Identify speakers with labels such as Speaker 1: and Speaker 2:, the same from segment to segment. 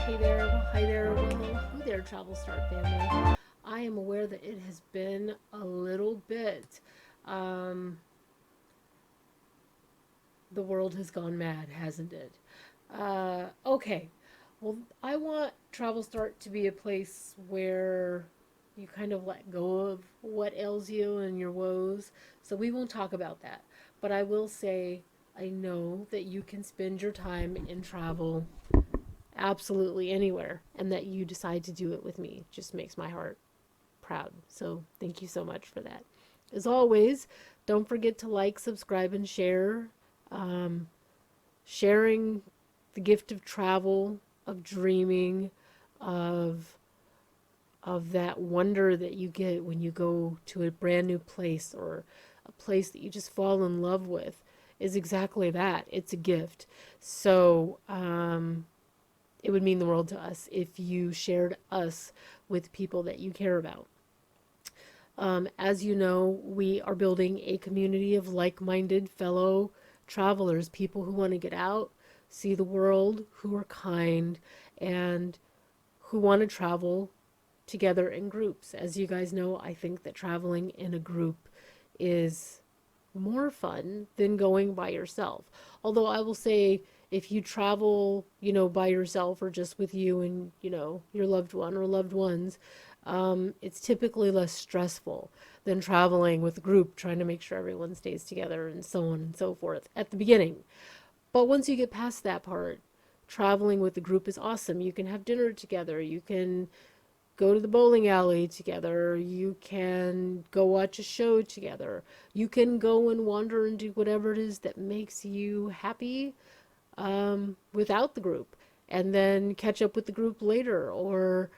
Speaker 1: Hey there, well, hi there, well, hello there, Travel Start family. I am aware that it has been a little bit. Um, the world has gone mad, hasn't it? Okay, well, I want Travel Start to be a place where you kind of let go of what ails you and your woes. So we won't talk about that. But I will say, I know that you can spend your time in travel absolutely anywhere, and that you decide to do it with me just makes my heart proud. So thank you so much for that. As always, don't forget to like, subscribe, and share. Um, Sharing the gift of travel, of dreaming, of that wonder that you get when you go to a brand new place, or a place that you just fall in love with, is exactly that. It's a gift. So it would mean the world to us if you shared us with people that you care about. As you know, we are building a community of like minded fellow travelers, people who want to get out, see the world, who are kind, and who want to travel together in groups. As you guys know, I think that traveling in a group is more fun than going by yourself. Although I will say, if you travel, by yourself, or just with you and, your loved one or loved ones, it's typically less stressful than traveling with a group, trying to make sure everyone stays together and so on and so forth at the beginning. But once you get past that part, traveling with the group is awesome. You can have dinner together. You can go to the bowling alley together. You can go watch a show together. You can go and wander and do whatever it is that makes you happy, without the group, and then catch up with the group later. Or,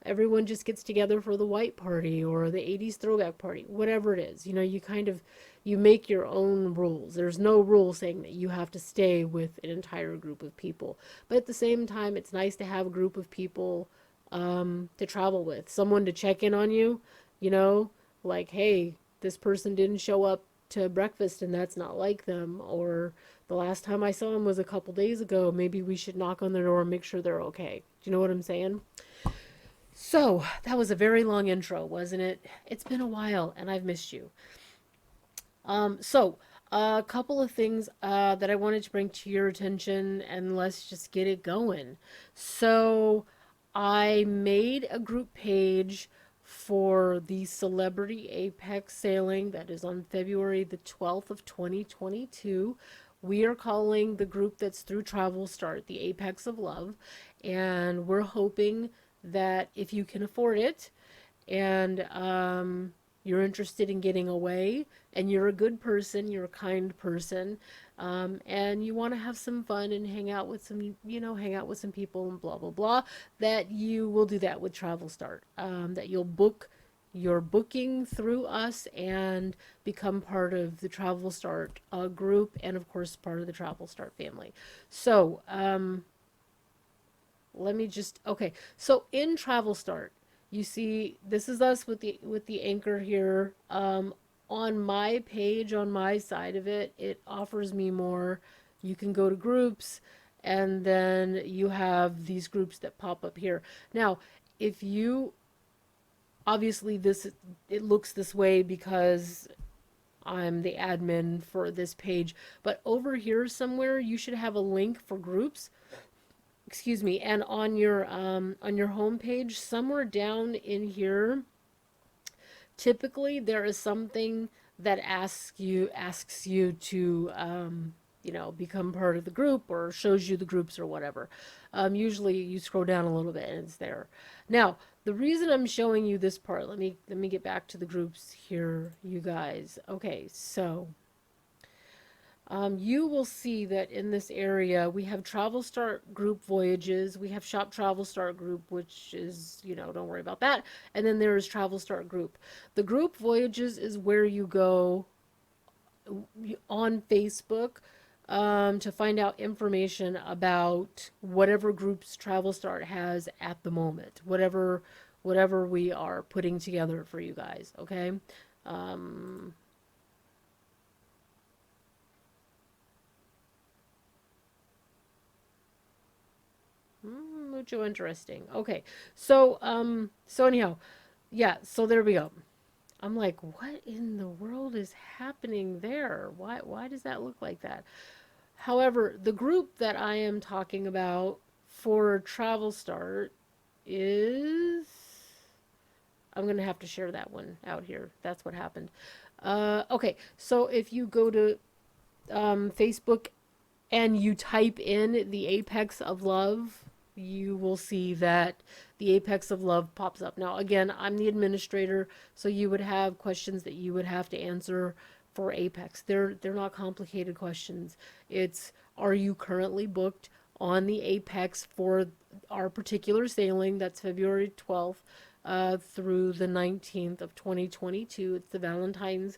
Speaker 1: everyone just gets together for the white party or the 80s throwback party, whatever it is. You kind of, you make your own rules. There's no rule saying that you have to stay with an entire group of people. But at the same time, it's nice to have a group of people to travel with, someone to check in on you, you know, like, hey, this person didn't show up to breakfast and that's not like them. Or the last time I saw them was a couple days ago. Maybe we should knock on their door and make sure they're okay. Do you know what I'm saying? So that was a very long intro, wasn't it? It's been a while and I've missed you. So a couple of things that I wanted to bring to your attention, and let's just get it going. So I made a group page for the Celebrity Apex sailing that is on February the 12th of 2022. We are calling the group that's through Travel Start the Apex of Love, and we're hoping that if you can afford it, and you're interested in getting away, and you're a good person, you're a kind person, and you want to have some fun and hang out with some people and blah blah blah, that you will do that with Travel Start. That you'll book your booking through us and become part of the Travel Start group, and of course part of the Travel Start family. So let me just, okay, so in Travel Start, you see this is us with the anchor here. On my page, on my side of it, it offers me more. You can go to groups, and then you have these groups that pop up here. Now, if you, obviously this, it looks this way because I'm the admin for this page, but over here somewhere you should have a link for groups. Excuse me. And on your home page, somewhere down in here, typically there is something that asks you to become part of the group, or shows you the groups or whatever. Usually you scroll down a little bit and it's there. Now, the reason I'm showing you this part, let me get back to the groups here, you guys. Okay, so you will see that in this area we have Travel Start group voyages, we have Shop Travel Start group, which is, don't worry about that, and then there is Travel Start group. The group voyages is where you go on Facebook, to find out information about whatever groups Travel Start has at the moment, whatever we are putting together for you guys. Okay. Um, Jojo, interesting. Okay. So anyhow, yeah, so there we go. I'm like, what in the world is happening there? Why does that look like that? However, the group that I am talking about for Travel Start is, I'm going to have to share that one out here. That's what happened. Okay, so if you go to Facebook and you type in the Apex of Love, you will see that the Apex of Love pops up. Now, again, I'm the administrator, so you would have questions that you would have to answer for Apex. They're not complicated questions. It's, are you currently booked on the Apex for our particular sailing? That's February 12th through the 19th of 2022. It's the Valentine's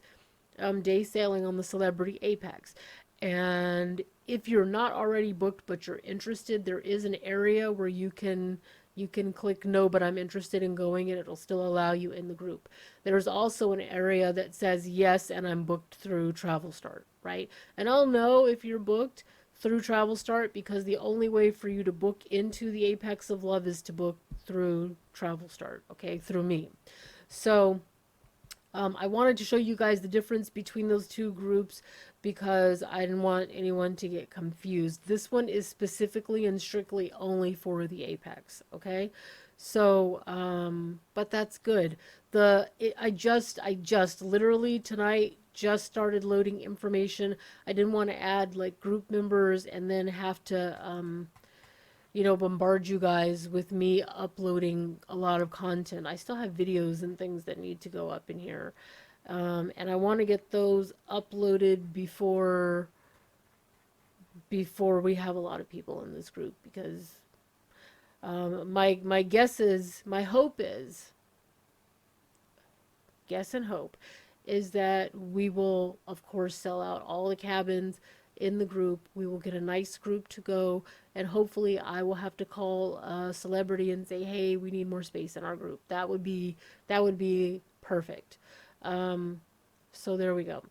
Speaker 1: day sailing on the Celebrity Apex. And if you're not already booked but you're interested, there is an area where you can click no, but I'm interested in going, and it'll still allow you in the group. There's also an area that says yes, and I'm booked through Travel Start, right? And I'll know if you're booked through Travel Start because the only way for you to book into the Apex of Love is to book through Travel Start, okay, through me. So I wanted to show you guys the difference between those two groups because I didn't want anyone to get confused. This one is specifically and strictly only for the Apex, okay? So, but that's good. I just literally tonight just started loading information. I didn't want to add like group members and then have to, bombard you guys with me uploading a lot of content. I still have videos and things that need to go up in here. And I want to get those uploaded before we have a lot of people in this group because my guess is, my hope is, guess and hope is that we will of course sell out all the cabins in the group. We will get a nice group to go, and hopefully I will have to call a celebrity and say, hey, we need more space in our group. That would be perfect. So there we go.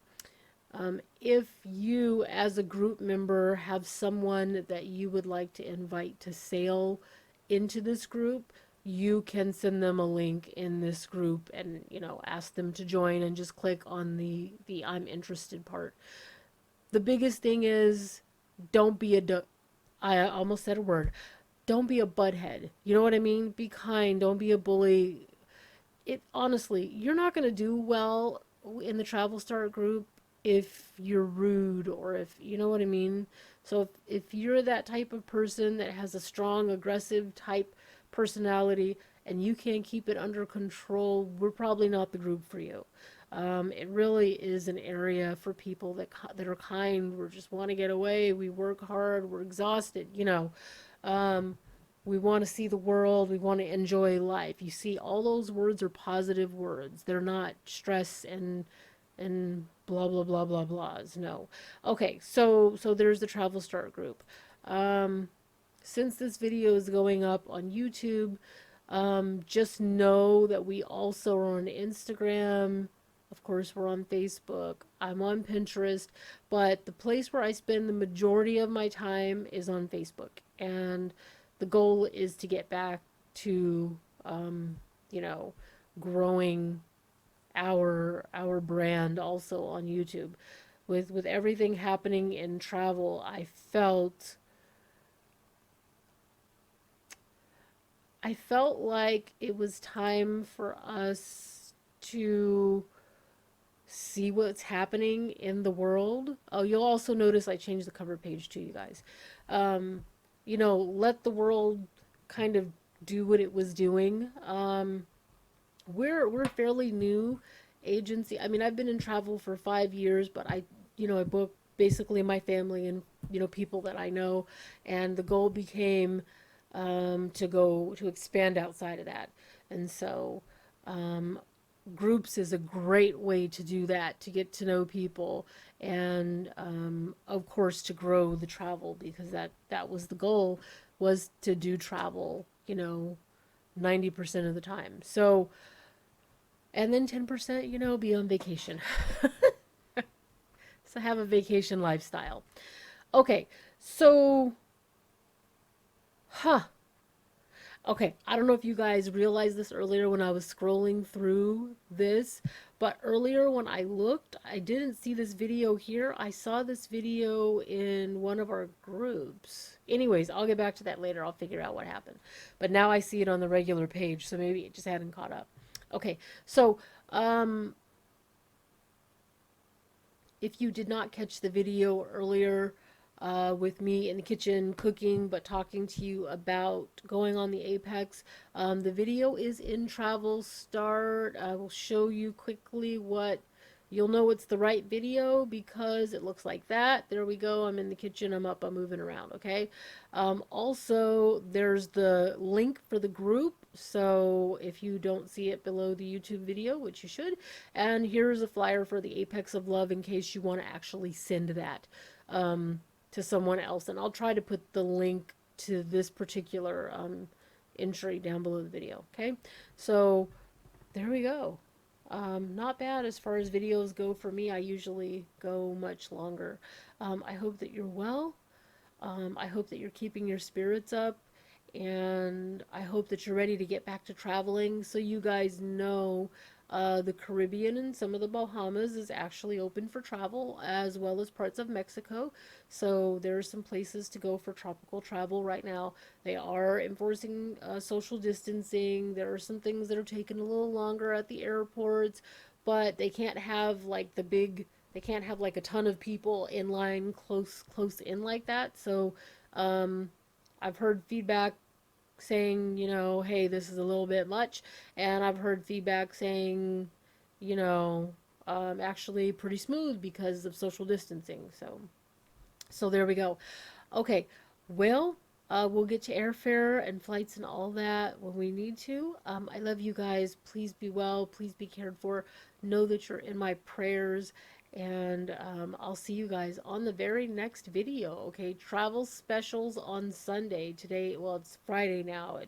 Speaker 1: If you as a group member have someone that you would like to invite to sail into this group, you can send them a link in this group and ask them to join, and just click on the I'm interested part. The biggest thing is, don't be I almost said a word. Don't be a butthead. You know what I mean? Be kind. Don't be a bully. It honestly, you're not going to do well in the Travel Start group if you're rude, or if you know what I mean. So if you're that type of person that has a strong, aggressive type personality and you can't keep it under control, we're probably not the group for you. It really is an area for people that are kind. We just want to get away. We work hard. We're exhausted. We want to see the world. We want to enjoy life. You see, all those words are positive words. They're not stress and blah blah blah blah blahs. No. Okay, so there's the Travel Start group. Since this video is going up on YouTube, just know that we also are on Instagram. Of course, we're on Facebook. I'm on Pinterest, but the place where I spend the majority of my time is on Facebook. And the goal is to get back to, you know, growing our brand also on YouTube. With everything happening in travel, I felt like it was time for us to see what's happening in the world. Oh, you'll also notice I changed the cover page too, you guys. Let the world kind of do what it was doing. We're a fairly new agency. I mean, I've been in travel for 5 years, but I book basically my family and people that I know, and the goal became to expand outside of that. And so groups is a great way to do that, to get to know people, and of course to grow the travel, because that was the goal, was to do travel 90% of the time. So, and then 10% be on vacation. So have a vacation lifestyle. Okay, so Okay, I don't know if you guys realized this earlier when I was scrolling through this, but earlier when I looked, I didn't see this video here. I saw this video in one of our groups. Anyways, I'll get back to that later. I'll figure out what happened. But now I see it on the regular page, so maybe it just hadn't caught up. Okay, so um, if you did not catch the video earlier with me in the kitchen cooking, but talking to you about going on the Apex, the video is in Travel Start. I will show you quickly what you'll know it's the right video because it looks like that. There we go. I'm in the kitchen. I'm up. I'm moving around. Okay. Also, there's the link for the group. So if you don't see it below the YouTube video, which you should, and here's a flyer for the Apex of Love in case you want to actually send that to someone else. And I'll try to put the link to this particular entry down below the video. Okay. So there we go. Not bad as far as videos go for me. I usually go much longer. I hope that you're well. I hope that you're keeping your spirits up. And I hope that you're ready to get back to traveling. So you guys know the Caribbean and some of the Bahamas is actually open for travel, as well as parts of Mexico. So there are some places to go for tropical travel right now. They are enforcing social distancing. There are some things that are taking a little longer at the airports, but they can't have like they can't have like a ton of people in line close in like that. So um, I've heard feedback saying, hey, this is a little bit much. And I've heard feedback saying, you know, actually pretty smooth because of social distancing. So there we go. Okay, well, we'll get to airfare and flights and all that when we need to. I love you guys. Please be well. Please be cared for. Know that you're in my prayers. And I'll see you guys on the very next video. Okay, travel specials on Sunday. Today, well, it's Friday now at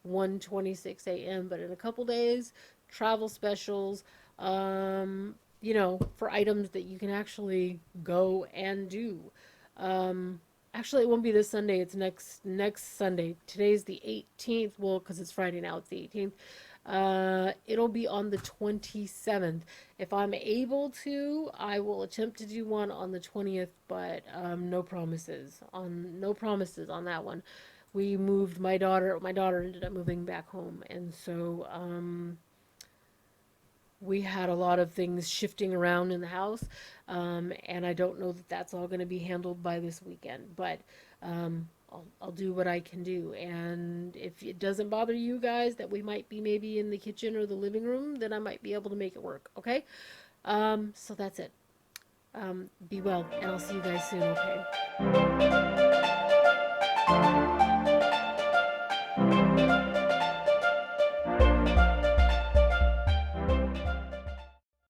Speaker 1: 1:26 a.m. But in a couple days, travel specials. For items that you can actually go and do. Actually, it won't be this Sunday. It's next Sunday. Today's the 18th. Well, because it's Friday now, it's the 18th. It'll be on the 27th. If I'm able to, I will attempt to do one on the 20th, but no promises on that one. We moved my daughter. My daughter ended up moving back home, and so we had a lot of things shifting around in the house, and I don't know that that's all going to be handled by this weekend, but I'll do what I can do. And if it doesn't bother you guys that we might be maybe in the kitchen or the living room, then I might be able to make it work. Okay. So that's it. Be well, and I'll see you guys soon. Okay.